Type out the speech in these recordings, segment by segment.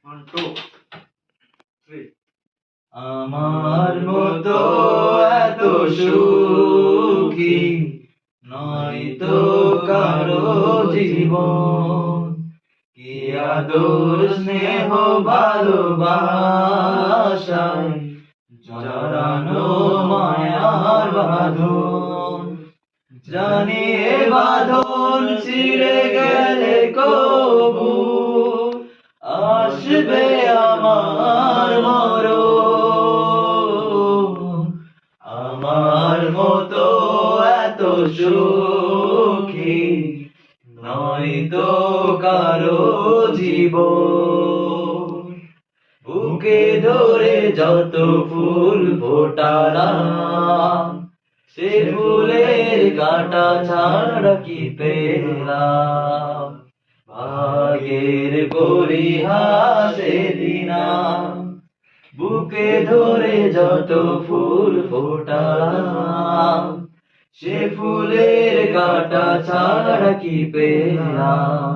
One, two, three. আমার মতো এত সুখী নয়তো কারো জীবন, কি আদর স্নেহ ভালোবাসায় জড়ানো মায়ার বাঁধন। জানি এ বাঁধন ছিঁড়ে গেলে কবু আসবে আমার মরণ। আমার মতো এত সুখী নয়তো কারো জীবন, বুকে ধরে যত ফুল ফোটালাম সে ফুলের কাঁটা ছাড়া কি পেলাম। ভাগের পরিহাসে দিনাম, বুকে ধরে যত ফুল ফোটালাম সে ফুলের কাঁটা ছাড়া কি পেলাম।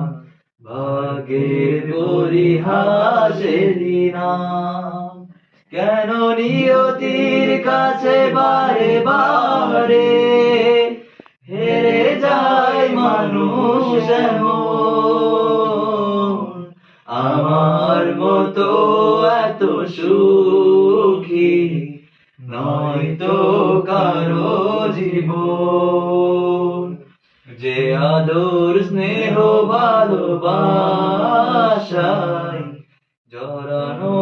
ভাগের পরিহাসে দিনাম, কেন নিয়তির কাছে বারে বারে হেরে যায় মানুষ এমন। আমার মতো এত সুখী নয়তো কারো জীবন, যে আদর স্নেহ ভালোবাসায় জড়ানো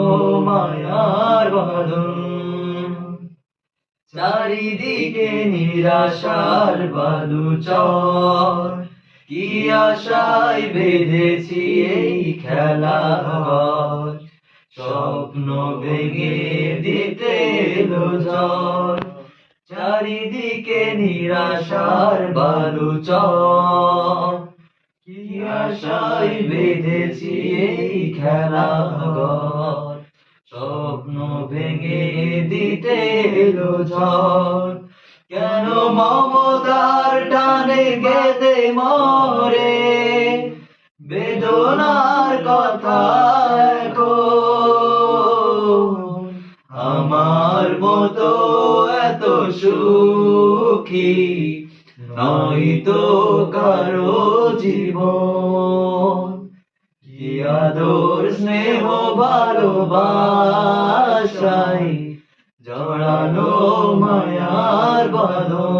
মায়ার বাঁধন। চারিদিকে নিরাশার বালুচর, কি আশায় বেঁধেছি এই খেলা ঘর। স্বপ্ন ভেঙে দিতে এলো ঝড়, চারিদিকে নিরাশার বালুচর, কি আশায় বেঁধেছি এই খেলা ঘর। স্বপ্ন ভেঙে দিতে এলো ঝড়, কেন মমতার টানে গেদে মরে বেদনার কথা এখন। আমার মতো এত সুখী নয়তো কারো জীবন, কি আদর স্নেহ ভালোবাসায় জড়ানো মায়ার বাঁধন।